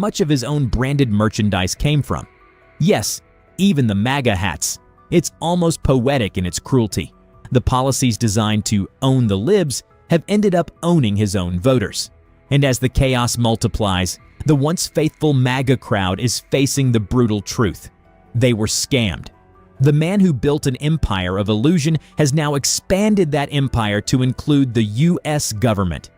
much of his own branded merchandise came from. Yes, even the MAGA hats. It's almost poetic in its cruelty. The policies designed to own the libs have ended up owning his own voters. And as the chaos multiplies, the once faithful MAGA crowd is facing the brutal truth. They were scammed. The man who built an empire of illusion has now expanded that empire to include the U.S. government.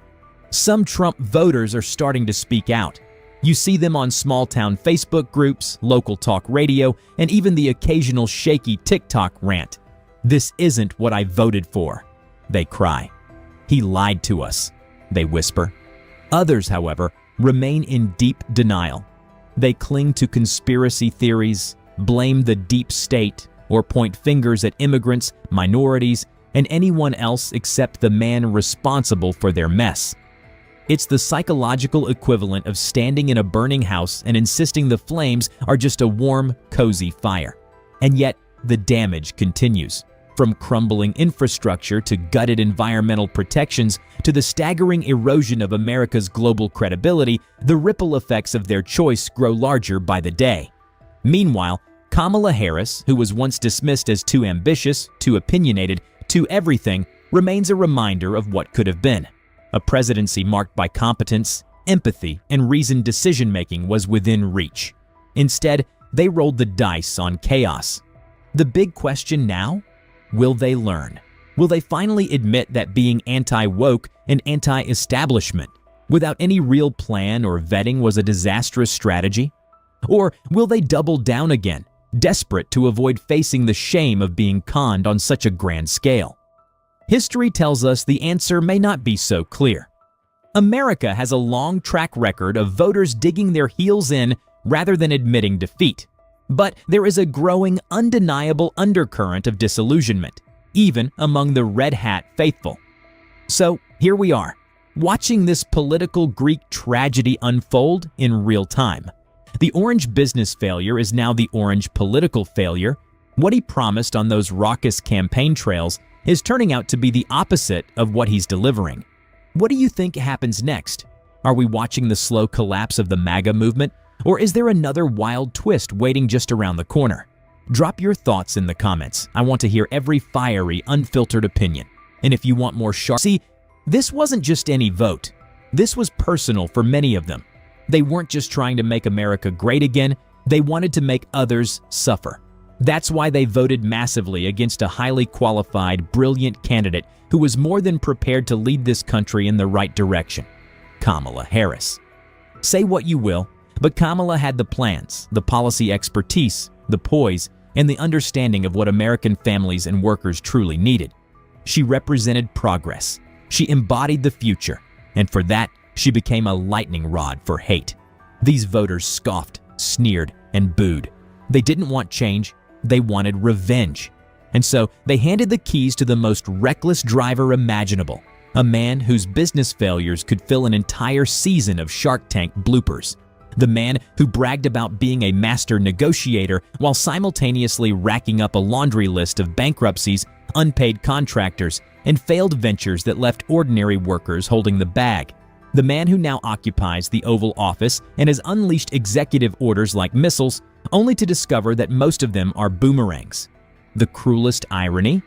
Some Trump voters are starting to speak out. You see them on small-town Facebook groups, local talk radio, and even the occasional shaky TikTok rant. "This isn't what I voted for," they cry. "He lied to us," they whisper. Others, however, remain in deep denial. They cling to conspiracy theories, blame the deep state, or point fingers at immigrants, minorities, and anyone else except the man responsible for their mess. It's the psychological equivalent of standing in a burning house and insisting the flames are just a warm, cozy fire. And yet, the damage continues. From crumbling infrastructure to gutted environmental protections to the staggering erosion of America's global credibility, the ripple effects of their choice grow larger by the day. Meanwhile, Kamala Harris, who was once dismissed as too ambitious, too opinionated, too everything, remains a reminder of what could have been. A presidency marked by competence, empathy, and reasoned decision-making was within reach. Instead, they rolled the dice on chaos. The big question now? Will they learn? Will they finally admit that being anti-woke and anti-establishment without any real plan or vetting was a disastrous strategy? Or will they double down again, desperate to avoid facing the shame of being conned on such a grand scale? History tells us the answer may not be so clear. America has a long track record of voters digging their heels in rather than admitting defeat. But there is a growing, undeniable undercurrent of disillusionment, even among the red hat faithful. So here we are, watching this political Greek tragedy unfold in real time. The orange business failure is now the orange political failure. What he promised on those raucous campaign trails is turning out to be the opposite of what he's delivering. What do you think happens next? Are we watching the slow collapse of the MAGA movement? Or is there another wild twist waiting just around the corner? Drop your thoughts in the comments. I want to hear every fiery, unfiltered opinion. And if you want more sharp... See, this wasn't just any vote. This was personal for many of them. They weren't just trying to make America great again, they wanted to make others suffer. That's why they voted massively against a highly qualified, brilliant candidate who was more than prepared to lead this country in the right direction: Kamala Harris. Say what you will, but Kamala had the plans, the policy expertise, the poise, and the understanding of what American families and workers truly needed. She represented progress. She embodied the future, and for that, she became a lightning rod for hate. These voters scoffed, sneered, and booed. They didn't want change, they wanted revenge. And so they handed the keys to the most reckless driver imaginable, a man whose business failures could fill an entire season of Shark Tank bloopers. The man who bragged about being a master negotiator while simultaneously racking up a laundry list of bankruptcies, unpaid contractors, and failed ventures that left ordinary workers holding the bag. The man who now occupies the Oval Office and has unleashed executive orders like missiles, only to discover that most of them are boomerangs. The cruelest irony?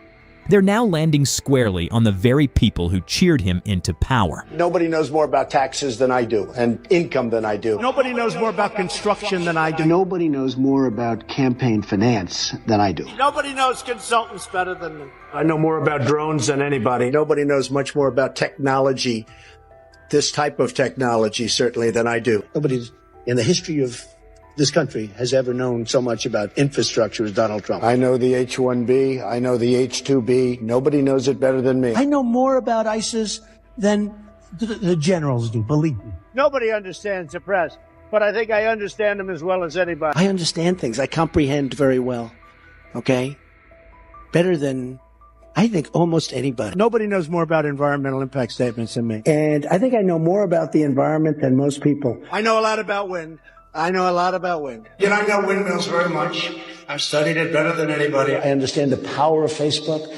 They're now landing squarely on the very people who cheered him into power. Nobody knows more about taxes than I do, and income than I do. Nobody knows more about construction than I do. Nobody knows more about campaign finance than I do. Nobody knows consultants better than me. I know more about drones than anybody. Nobody knows much more about technology, this type of technology, certainly, than I do. Nobody in the history of this country has ever known so much about infrastructure as Donald Trump. I know the H-1B. I know the H-2B. Nobody knows it better than me. I know more about ISIS than the generals do, believe me. Nobody understands the press, but I think I understand them as well as anybody. I understand things. I comprehend very well, okay? Better than, I think, almost anybody. Nobody knows more about environmental impact statements than me. And I think I know more about the environment than most people. I know a lot about wind. I know a lot about wind. You know, I know windmills very much. I've studied it better than anybody. I understand the power of Facebook,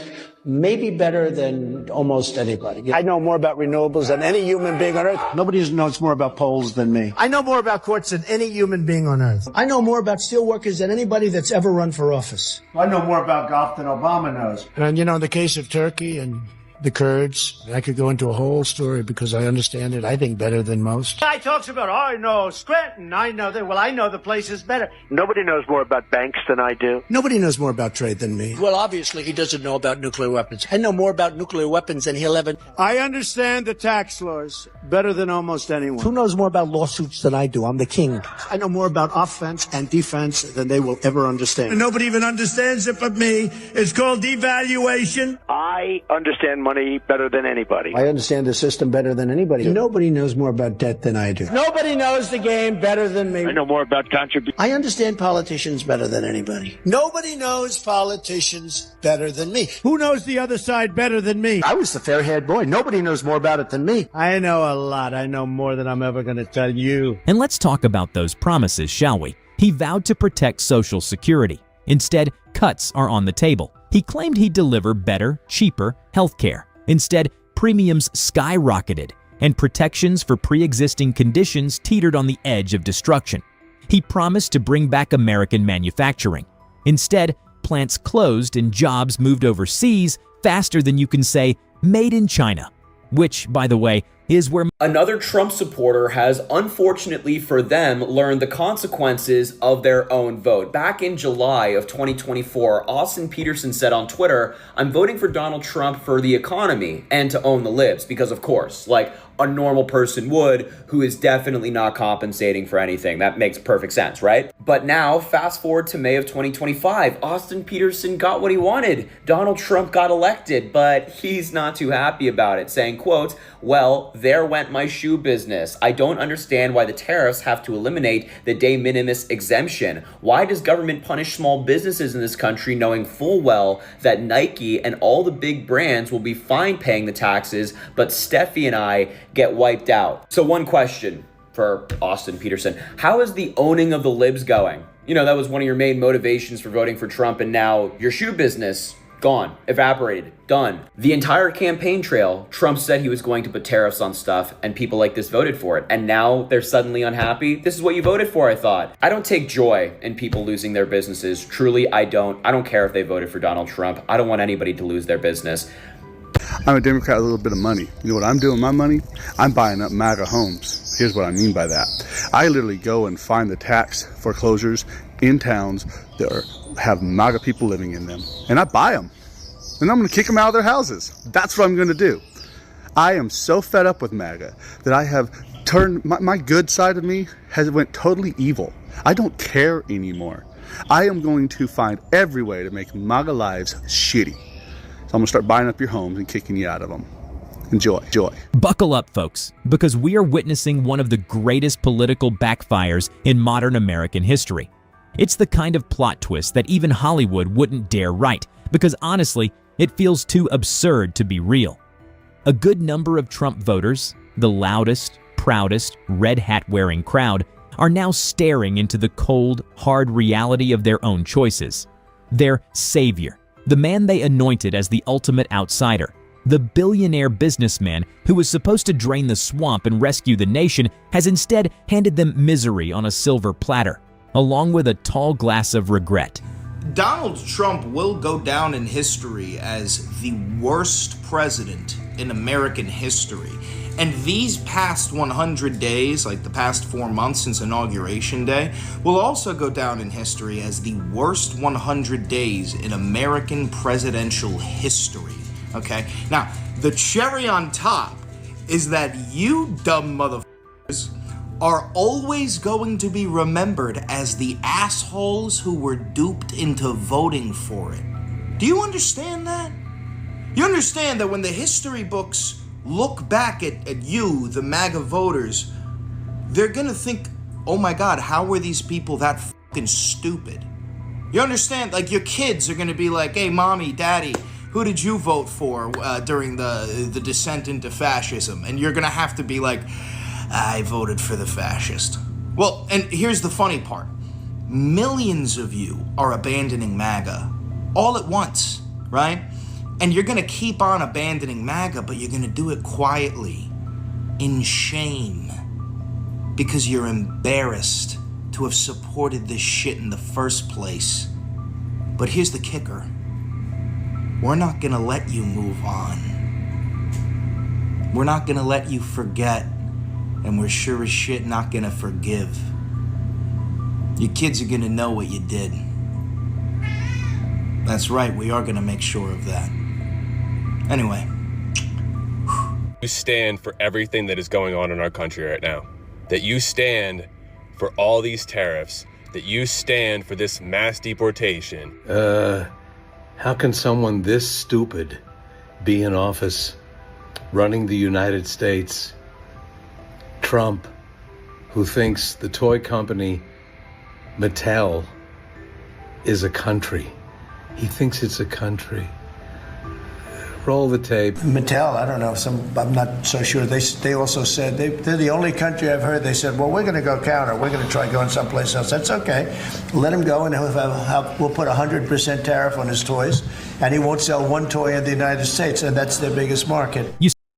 maybe better than almost anybody. I know more about renewables than any human being on Earth. Nobody knows more about polls than me. I know more about courts than any human being on Earth. I know more about steelworkers than anybody that's ever run for office. I know more about golf than Obama knows. And, in the case of Turkey and the Kurds, I could go into a whole story because I understand it, I think, better than most. Guy talks about, I know Scranton, I know that. Well, I know the place is better. Nobody knows more about banks than I do. Nobody knows more about trade than me. Well, obviously, he doesn't know about nuclear weapons. I know more about nuclear weapons than he'll ever... I understand the tax laws better than almost anyone. Who knows more about lawsuits than I do? I'm the king. I know more about offense and defense than they will ever understand. And nobody even understands it but me. It's called devaluation. I understand money better than anybody. I understand the system better than anybody. Nobody knows more about debt than I do. Nobody knows the game better than me. I know more about contributions. I understand politicians better than anybody. Nobody knows politicians better than me. Who knows the other side better than me? I was the fair-haired boy. Nobody knows more about it than me. I know a lot. I know more than I'm ever going to tell you. And let's talk about those promises, shall we? He vowed to protect Social Security. Instead, cuts are on the table. He claimed he'd deliver better, cheaper healthcare. Instead, premiums skyrocketed, and protections for pre-existing conditions teetered on the edge of destruction. He promised to bring back American manufacturing. Instead, plants closed and jobs moved overseas faster than you can say, made in China. Which, by the way, is where another Trump supporter has, unfortunately for them, learned the consequences of their own vote. Back in July of 2024, Austin Peterson said on Twitter, "I'm voting for Donald Trump for the economy and to own the libs," because of course, like a normal person would, who is definitely not compensating for anything. That makes perfect sense, right? But now, fast forward to May of 2025, Austin Peterson got what he wanted. Donald Trump got elected, but he's not too happy about it, saying, quote, "Well, there went my shoe business. I don't understand why the tariffs have to eliminate the de minimis exemption. Why does government punish small businesses in this country knowing full well that Nike and all the big brands will be fine paying the taxes, but Steffi and I get wiped out?" So one question for Austin Peterson: how is the owning of the libs going? That was one of your main motivations for voting for Trump, and now your shoe business, gone, evaporated, done. The entire campaign trail, Trump said he was going to put tariffs on stuff, and people like this voted for it. And now they're suddenly unhappy? This is what you voted for, I thought. I don't take joy in people losing their businesses. Truly, I don't. I don't care if they voted for Donald Trump. I don't want anybody to lose their business. I'm a Democrat with a little bit of money. You know what I'm doing with my money? I'm buying up MAGA homes. Here's what I mean by that. I literally go and find the tax foreclosures in towns that have MAGA people living in them, and I buy them. And I'm going to kick them out of their houses. That's what I'm going to do. I am so fed up with MAGA that I have turned, my good side of me has went totally evil. I don't care anymore. I am going to find every way to make MAGA lives shitty. So I'm going to start buying up your homes and kicking you out of them. Enjoy. Buckle up, folks, because we are witnessing one of the greatest political backfires in modern American history. It's the kind of plot twist that even Hollywood wouldn't dare write, because honestly, it feels too absurd to be real. A good number of Trump voters, the loudest, proudest, red hat-wearing crowd, are now staring into the cold, hard reality of their own choices. Their savior, the man they anointed as the ultimate outsider, the billionaire businessman who was supposed to drain the swamp and rescue the nation, has instead handed them misery on a silver platter, along with a tall glass of regret. Donald Trump will go down in history as the worst president in American history. And these past 100 days, like the past 4 months since Inauguration Day, will also go down in history as the worst 100 days in American presidential history. Okay? Now, the cherry on top is that you dumb motherfuckers are always going to be remembered as the assholes who were duped into voting for it. Do you understand that? You understand that when the history books look back at you, the MAGA voters, they're gonna think, oh my God, how were these people that fucking stupid? You understand? Like, your kids are gonna be like, hey, mommy, daddy, who did you vote for during the descent into fascism? And you're gonna have to be like, I voted for the fascist. Well, and here's the funny part. Millions of you are abandoning MAGA all at once, right? And you're going to keep on abandoning MAGA, but you're going to do it quietly, in shame, because you're embarrassed to have supported this shit in the first place. But here's the kicker. We're not going to let you move on. We're not going to let you forget, and we're sure as shit not going to forgive. Your kids are going to know what you did. That's right, we are going to make sure of that. Anyway. You stand for everything that is going on in our country right now. That you stand for all these tariffs. That you stand for this mass deportation. How can someone this stupid be in office running the United States? Trump, who thinks the toy company Mattel is a country. He thinks it's a country. Roll the tape. Mattel, I don't know, I'm not so sure. They also said, they're the only country I've heard, they said, well, we're going to go counter. We're going to try going someplace else. That's okay. Let him go, and we'll put 100% tariff on his toys, and he won't sell one toy in the United States, and that's their biggest market.